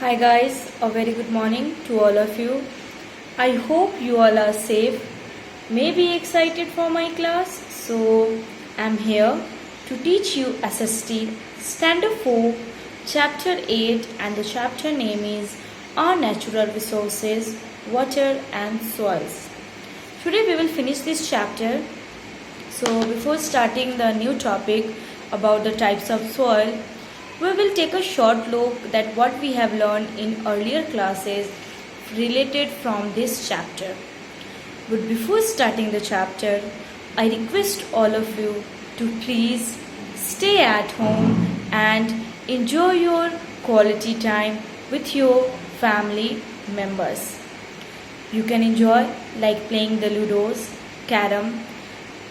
Hi guys, a very good morning to all of you. I hope you all are safe, maybe excited for my class. So I'm here to teach you SST Standard 4 Chapter 8, and the chapter name is Our Natural Resources, Water and Soils. Today we will finish this chapter. So before starting the new topic about the types of soil, we will take a short look at what we have learned in earlier classes related from this chapter. But before starting the chapter, I request all of you to please stay at home and enjoy your quality time with your family members. You can enjoy like playing the ludos, carom.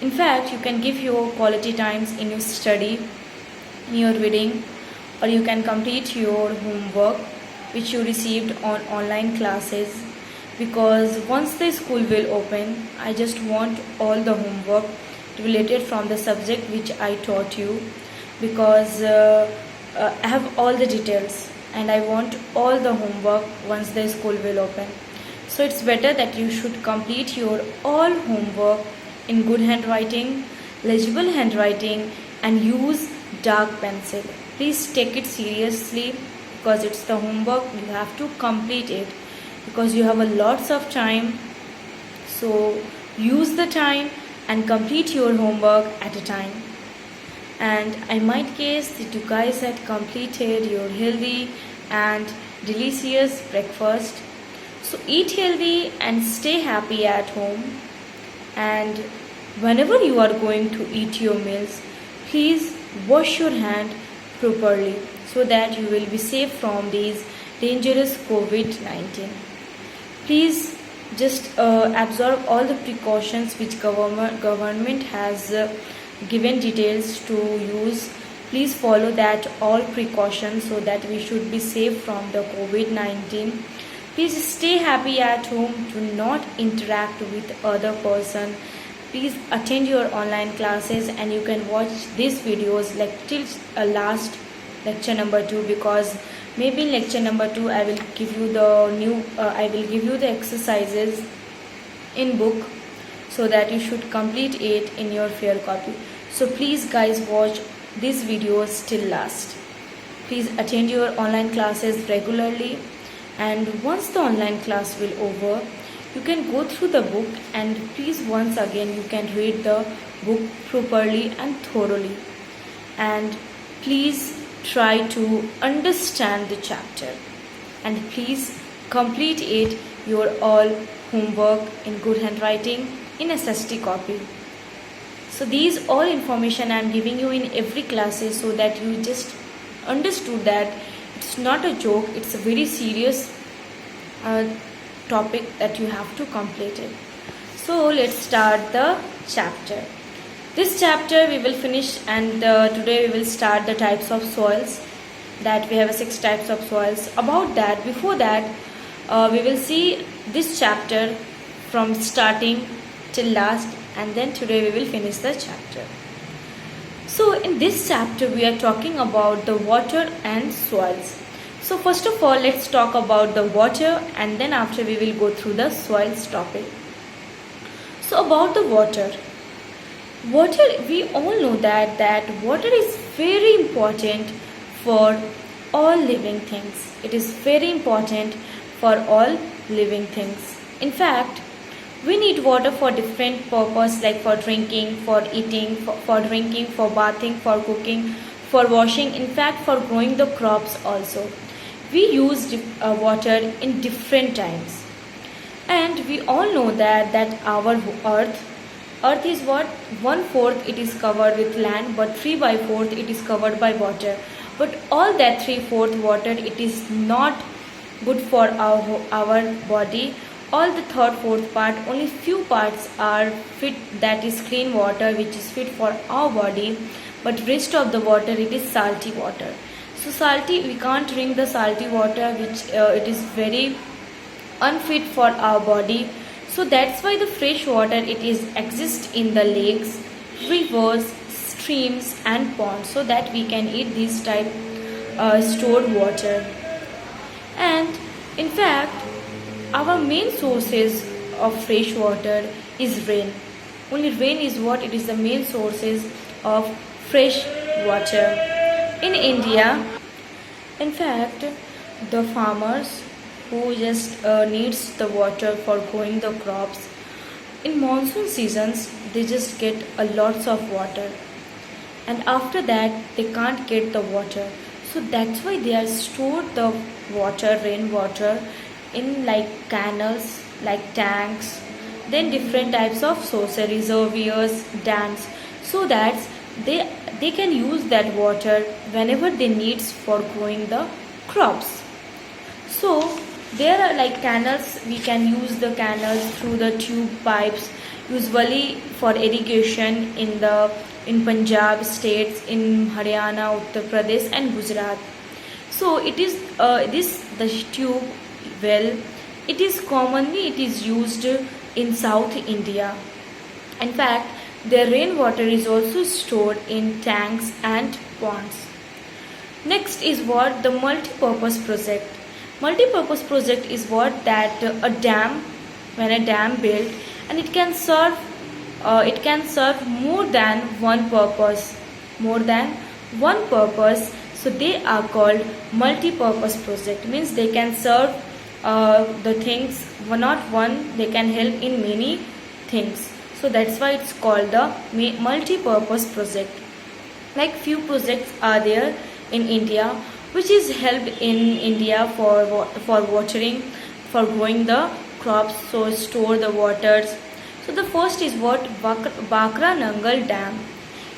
In fact, you can give your quality times in your study, in your reading, or you can complete your homework which you received on online classes, because once the school will open, I just want all the homework related from the subject which I taught you, because I have all the details and I want all the homework once the school will open. So it's better that you should complete your all homework in good handwriting, legible handwriting, and use dark pencil. Please take it seriously, because it's the homework, you have to complete it, because you have a lots of time. So use the time and complete your homework at a time. And I might guess that you guys had completed your healthy and delicious breakfast. So eat healthy and stay happy at home. And whenever you are going to eat your meals, please wash your hand properly so that you will be safe from these dangerous COVID-19. Please just absorb all the precautions which government has given details to use. Please follow that all precautions so that we should be safe from the COVID-19. Please stay happy at home. Do not interact with other person. Please attend your online classes, and you can watch these videos like till last lecture number 2, because maybe in lecture number 2 I will give you the exercises in book, so that you should complete it in your fair copy. So please guys, watch these videos till last. Please attend your online classes regularly, and once the online class will over, you can go through the book, and please once again you can read the book properly and thoroughly, and please try to understand the chapter, and please complete it your all homework in good handwriting in SST copy. So these all information I am giving you in every classes, so that you just understood that it's not a joke, it's a very serious topic that you have to complete it. So let's start the chapter. This chapter we will finish, and today we will start the types of soils. That we have 6 types of soils. About that, before that, we will see this chapter from starting till last, and then today we will finish the chapter. So in this chapter we are talking about the water and soils. So first of all, let's talk about the water, and then after we will go through the soils topic. So about the water, we all know that water is very important for all living things. It is very important for all living things. In fact, we need water for different purpose, like for drinking, for eating, for drinking, for bathing, for cooking, for washing, in fact for growing the crops also. We use water in different times. And we all know that our earth is what? 1/4 it is covered with land, but 3/4 it is covered by water. But all that 3/4 water, it is not good for our body. All the third, fourth part, only few parts are fit, that is clean water, which is fit for our body. But rest of the water, it is salty water. So salty, we can't drink the salty water, which it is very unfit for our body. So that's why the fresh water, it is exist in the lakes, rivers, streams and ponds, so that we can eat these type stored water. And in fact, our main sources of fresh water is rain. Only rain is what it is the main sources of fresh water in India. In fact, the farmers who just needs the water for growing the crops in monsoon seasons, they just get a lots of water, and after that they can't get the water, so that's why they are stored the water, rainwater, in like canals, like tanks, then different types of sources, reservoirs, dams, so that they can use that water whenever they needs for growing the crops. So there are like canals, we can use the canals through the tube pipes, usually for irrigation in Punjab states, in Haryana, Uttar Pradesh and Gujarat. So it is the tube well, it is used in South India. In fact, their rainwater is also stored in tanks and ponds. Next is what the multi-purpose project. Multi-purpose project is what that a dam, when a dam built, and it can serve more than one purpose, so they are called multi-purpose project. Means they can serve the things, not one, they can help in many things, so that's why it's called the multi-purpose project. Like few projects are there in India which is helped in India for watering, for growing the crops, so store the waters. So the first is what Bakra Nangal Dam.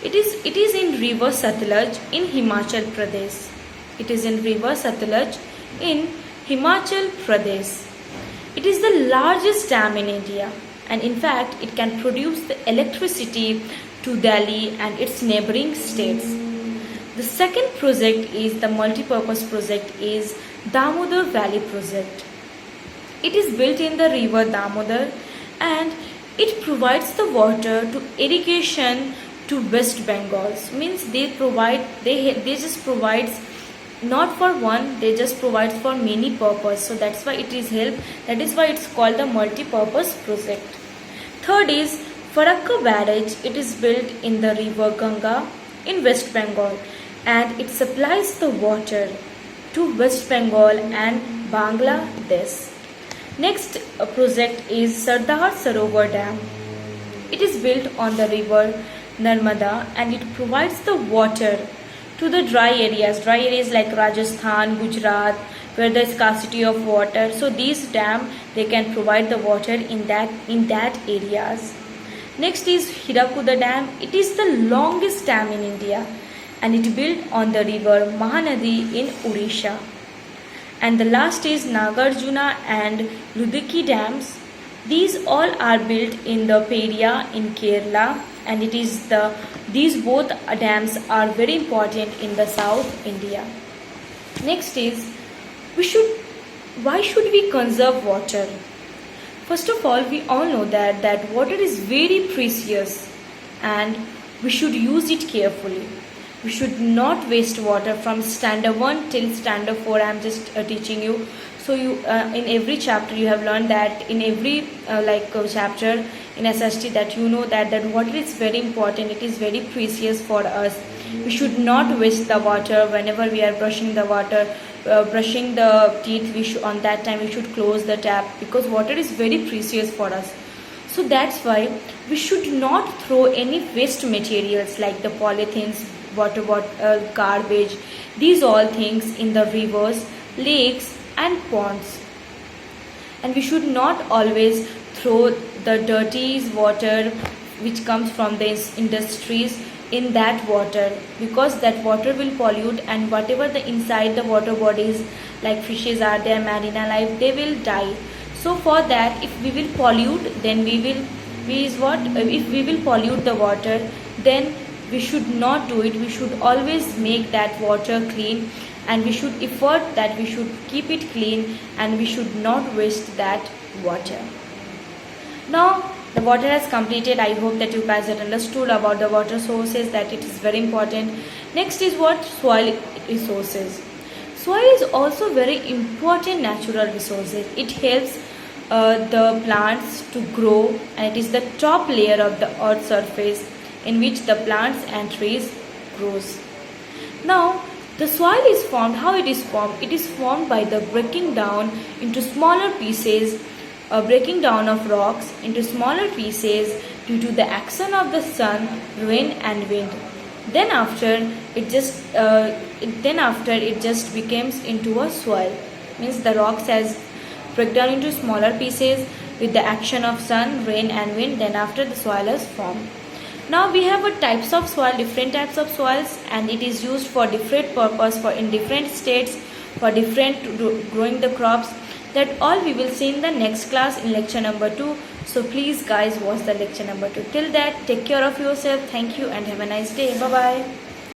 It is in river Satluj in Himachal Pradesh. It is in river Satluj in Himachal Pradesh. It is the largest dam in India, and in fact it can produce the electricity to Delhi and its neighboring states. The second project is the multi-purpose project is Damodar Valley project. It is built in the river Damodar, and it provides the water to irrigation to West Bengal. Means they just provides not for one, they just provides for many purpose, so that's why it is help, that is why it's called the multi-purpose project. Third is Farakka Barrage. It is built in the river Ganga in West Bengal, and it supplies the water to West Bengal and Bangladesh. Next project is Sardar Sarovar Dam. It is built on the river Narmada, and it provides the water to the dry areas like Rajasthan, Gujarat, where there is scarcity of water. So these dam, they can provide the water in that areas. Next is Hirakuda Dam. It is the longest dam in India, and it built on the river Mahanadi in Odisha. And the last is Nagarjuna and Ludhiki dams. These all are built in the Peria in Kerala, and these both dams are very important in the South India. Next is why should we conserve water? First of all, we all know that water is very precious, and we should use it carefully. We should not waste water from standard 1 till standard 4. I am just teaching you. So you in every chapter you have learned that in every chapter in SST, that you know that water is very important. It is very precious for us. We should not waste the water whenever we are brushing the teeth. On that time we should close the tap, because water is very precious for us. So that's why we should not throw any waste materials like the polythenes, water bottle, garbage, these all things in the rivers, lakes and ponds. And we should not always throw the dirty water which comes from the industries in that water, because that water will pollute, and whatever the inside the water bodies like fishes are there, marina life, they will die. So for that, if we will pollute, then if we will pollute the water, then we should not do it. We should always make that water clean, and we should effort that we should keep it clean, and we should not waste that water. Now the water has completed. I hope that you guys have understood about the water sources, that it is very important. Next is what? Soil resources. Soil is also very important natural resources. It helps the plants to grow, and it is the top layer of the earth surface in which the plants and trees grows. Now, the soil is formed. How it is formed? It is formed by the breaking down into smaller pieces, breaking down of rocks into smaller pieces due to the action of the sun, rain, and wind. Then after it just becomes into a soil. Means the rocks has break down into smaller pieces with the action of sun, rain, and wind. Then after the soil is formed. Now we have a types of soil, different types of soils, and it is used for different purpose, for in different states, for different growing the crops. That all we will see in the next class in lecture number 2. So please guys watch the lecture number 2. Till that, take care of yourself. Thank you and have a nice day. Bye bye.